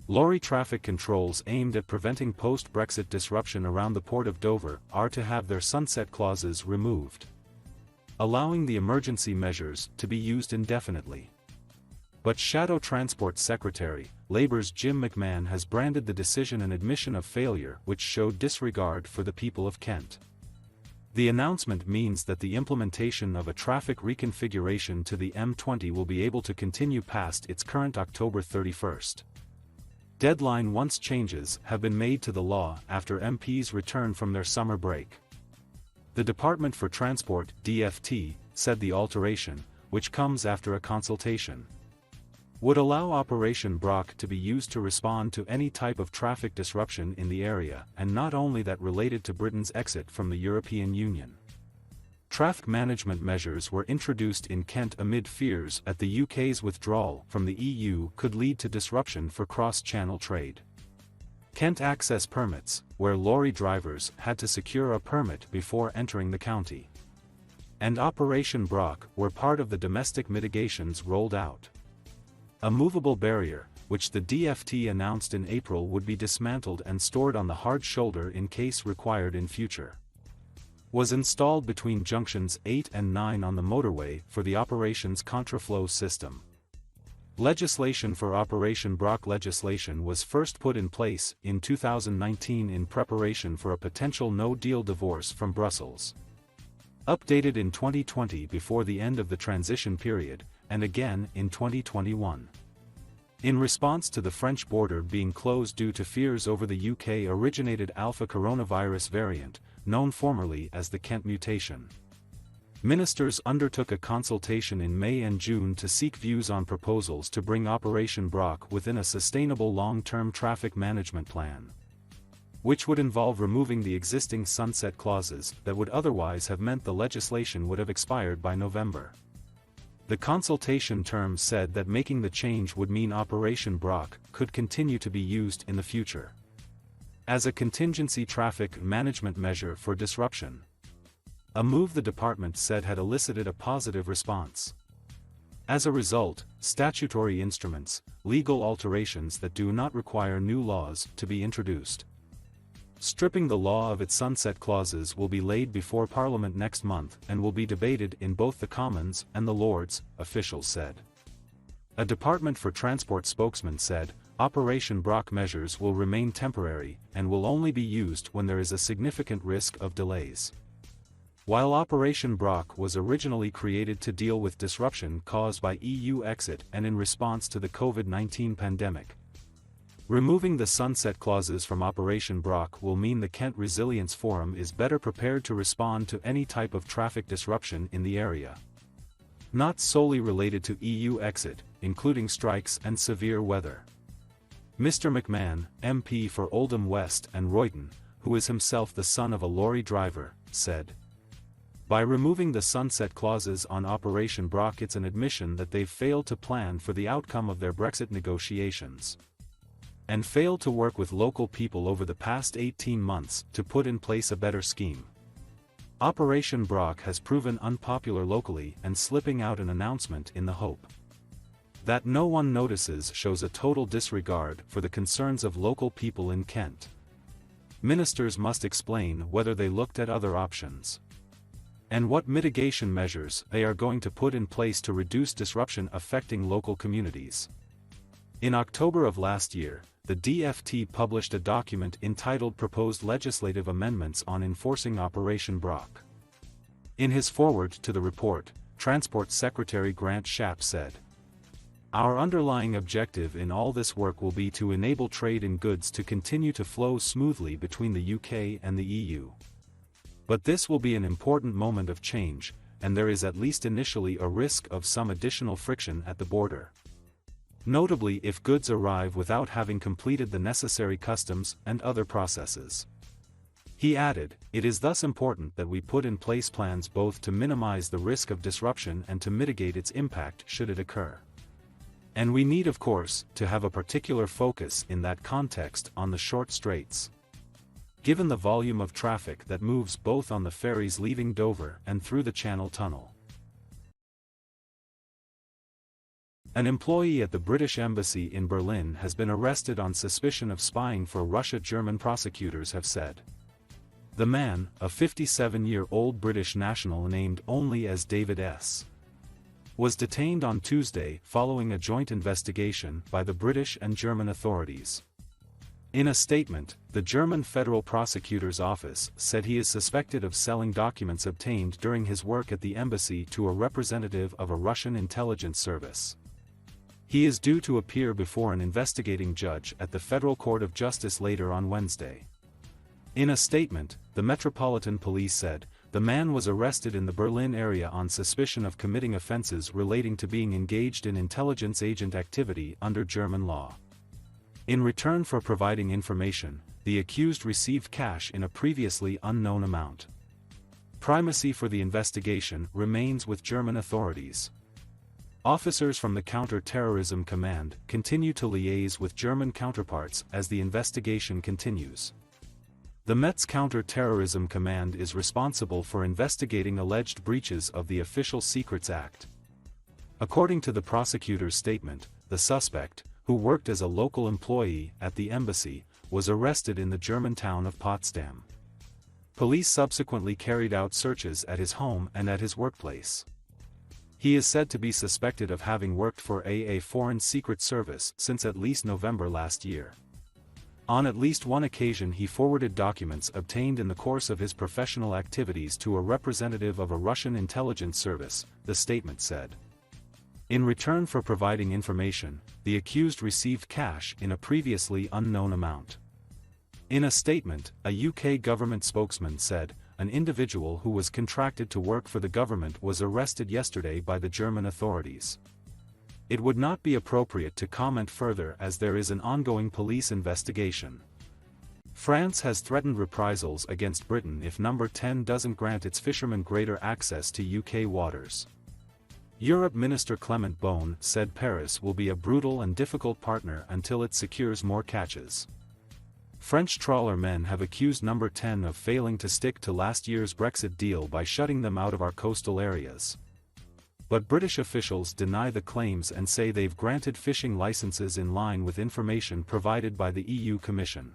Lorry traffic controls aimed at preventing post-Brexit disruption around the port of Dover are to have their sunset clauses removed, allowing the emergency measures to be used indefinitely. But Shadow Transport Secretary, Labour's Jim McMahon has branded the decision an admission of failure which showed disregard for the people of Kent. The announcement means that the implementation of a traffic reconfiguration to the M20 will be able to continue past its current October 31st deadline once changes have been made to the law after MPs return from their summer break. The Department for Transport, DFT, said the alteration, which comes after a consultation, would allow Operation Brock to be used to respond to any type of traffic disruption in the area and not only that related to Britain's exit from the European Union. Traffic management measures were introduced in Kent amid fears that the UK's withdrawal from the EU could lead to disruption for cross-channel trade. Kent access permits, where lorry drivers had to secure a permit before entering the county, and Operation Brock were part of the domestic mitigations rolled out. A movable barrier, which the DFT announced in April would be dismantled and stored on the hard shoulder in case required in future, was installed between junctions 8 and 9 on the motorway for the operation's contraflow system. Legislation for Operation Brock legislation was first put in place in 2019 in preparation for a potential no-deal divorce from Brussels. Updated in 2020 before the end of the transition period, and again in 2021. In response to the French border being closed due to fears over the UK-originated alpha coronavirus variant, known formerly as the Kent mutation, ministers undertook a consultation in May and June to seek views on proposals to bring Operation Brock within a sustainable long-term traffic management plan, which would involve removing the existing sunset clauses that would otherwise have meant the legislation would have expired by November. The consultation terms said that making the change would mean Operation Brock could continue to be used in the future as a contingency traffic management measure for disruption, a move the department said had elicited a positive response. As a result, statutory instruments, legal alterations that do not require new laws to be introduced, stripping the law of its sunset clauses, will be laid before Parliament next month and will be debated in both the Commons and the Lords, officials said. A Department for Transport spokesman said, Operation Brock measures will remain temporary and will only be used when there is a significant risk of delays. While Operation Brock was originally created to deal with disruption caused by EU exit and in response to the COVID-19 pandemic, removing the sunset clauses from Operation Brock will mean the Kent Resilience Forum is better prepared to respond to any type of traffic disruption in the area, not solely related to EU exit, including strikes and severe weather. Mr. McMahon, MP for Oldham West and Royton, who is himself the son of a lorry driver, said, by removing the sunset clauses on Operation Brock, it's an admission that they've failed to plan for the outcome of their Brexit negotiations, and failed to work with local people over the past 18 months to put in place a better scheme. Operation Brock has proven unpopular locally, and slipping out an announcement in the hope that no one notices shows a total disregard for the concerns of local people in Kent. Ministers must explain whether they looked at other options, and what mitigation measures they are going to put in place to reduce disruption affecting local communities. In October of last year, the DFT published a document entitled Proposed Legislative Amendments on Enforcing Operation Brock. In his foreword to the report, Transport Secretary Grant Shapps said, our underlying objective in all this work will be to enable trade in goods to continue to flow smoothly between the UK and the EU. But this will be an important moment of change, and there is at least initially a risk of some additional friction at the border, notably if goods arrive without having completed the necessary customs and other processes. He added, it is thus important that we put in place plans both to minimize the risk of disruption and to mitigate its impact should it occur. And we need, of course, to have a particular focus in that context on the short straits, given the volume of traffic that moves both on the ferries leaving Dover and through the Channel Tunnel. An employee at the British Embassy in Berlin has been arrested on suspicion of spying for Russia, German prosecutors have said. The man, a 57-year-old British national named only as David S., was detained on Tuesday following a joint investigation by the British and German authorities. In a statement, the German Federal Prosecutor's Office said he is suspected of selling documents obtained during his work at the embassy to a representative of a Russian intelligence service. He is due to appear before an investigating judge at the Federal Court of Justice later on Wednesday. In a statement, the Metropolitan Police said, the man was arrested in the Berlin area on suspicion of committing offenses relating to being engaged in intelligence agent activity under German law. In return for providing information, the accused received cash in a previously unknown amount. Primacy for the investigation remains with German authorities. Officers from the Counter-Terrorism Command continue to liaise with German counterparts as the investigation continues. The Met's Counter-Terrorism Command is responsible for investigating alleged breaches of the Official Secrets Act. According to the prosecutor's statement, the suspect, who worked as a local employee at the embassy, was arrested in the German town of Potsdam. Police subsequently carried out searches at his home and at his workplace. He is said to be suspected of having worked for a foreign secret service since at least November last year. On at least one occasion he forwarded documents obtained in the course of his professional activities to a representative of a Russian intelligence service, the statement said. In return for providing information, the accused received cash in a previously unknown amount. In a statement, a UK government spokesman said, an individual who was contracted to work for the government was arrested yesterday by the German authorities. It would not be appropriate to comment further as there is an ongoing police investigation. France has threatened reprisals against Britain if Number 10 doesn't grant its fishermen greater access to UK waters. Europe Minister Clement Beaune said Paris will be a brutal and difficult partner until it secures more catches. French trawler men have accused Number 10 of failing to stick to last year's Brexit deal by shutting them out of our coastal areas. But British officials deny the claims and say they've granted fishing licenses in line with information provided by the EU Commission.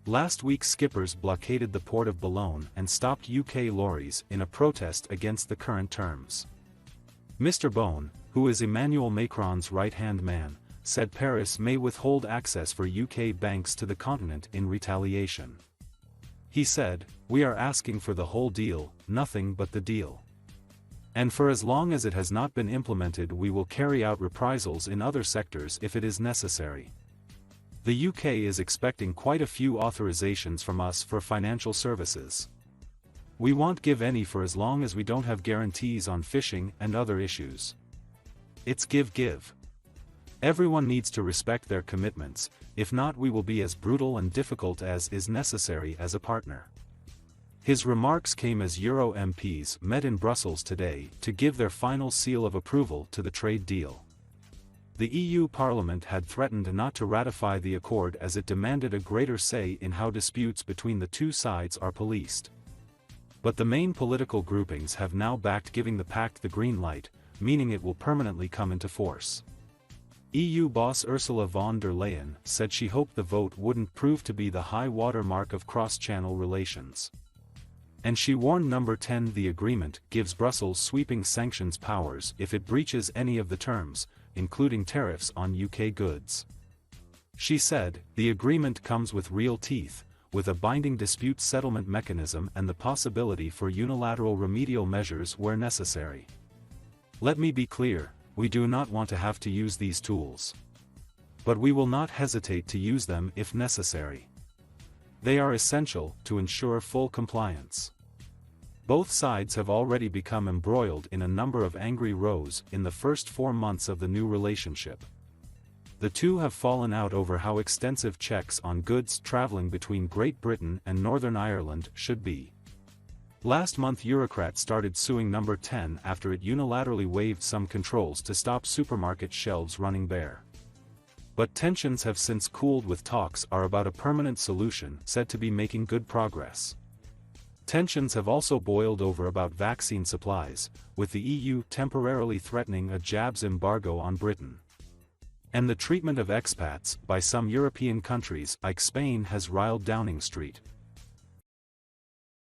Last week skippers blockaded the port of Boulogne and stopped UK lorries in a protest against the current terms. Mr. Beaune, who is Emmanuel Macron's right-hand man, said Paris may withhold access for UK banks to the continent in retaliation. He said, "We are asking for the whole deal, nothing but the deal. And for as long as it has not been implemented we will carry out reprisals in other sectors if it is necessary." The UK is expecting quite a few authorizations from us for financial services. We won't give any for as long as we don't have guarantees on fishing and other issues. It's give. Everyone needs to respect their commitments, if not we will be as brutal and difficult as is necessary as a partner. His remarks came as Euro MPs met in Brussels today to give their final seal of approval to the trade deal. The EU Parliament had threatened not to ratify the accord as it demanded a greater say in how disputes between the two sides are policed. But the main political groupings have now backed giving the pact the green light, meaning it will permanently come into force. EU boss Ursula von der Leyen said she hoped the vote wouldn't prove to be the high water mark of cross-channel relations. And she warned Number 10 the agreement gives Brussels sweeping sanctions powers if it breaches any of the terms, including tariffs on UK goods. She said, the agreement comes with real teeth, with a binding dispute settlement mechanism and the possibility for unilateral remedial measures where necessary. Let me be clear, we do not want to have to use these tools. But we will not hesitate to use them if necessary. They are essential to ensure full compliance. Both sides have already become embroiled in a number of angry rows in the first 4 months of the new relationship. The two have fallen out over how extensive checks on goods traveling between Great Britain and Northern Ireland should be. Last month Eurocrats started suing Number 10 after it unilaterally waived some controls to stop supermarket shelves running bare. But tensions have since cooled with talks are about a permanent solution said to be making good progress. Tensions have also boiled over about vaccine supplies, with the EU temporarily threatening a jabs embargo on Britain. And the treatment of expats by some European countries like Spain has riled Downing Street.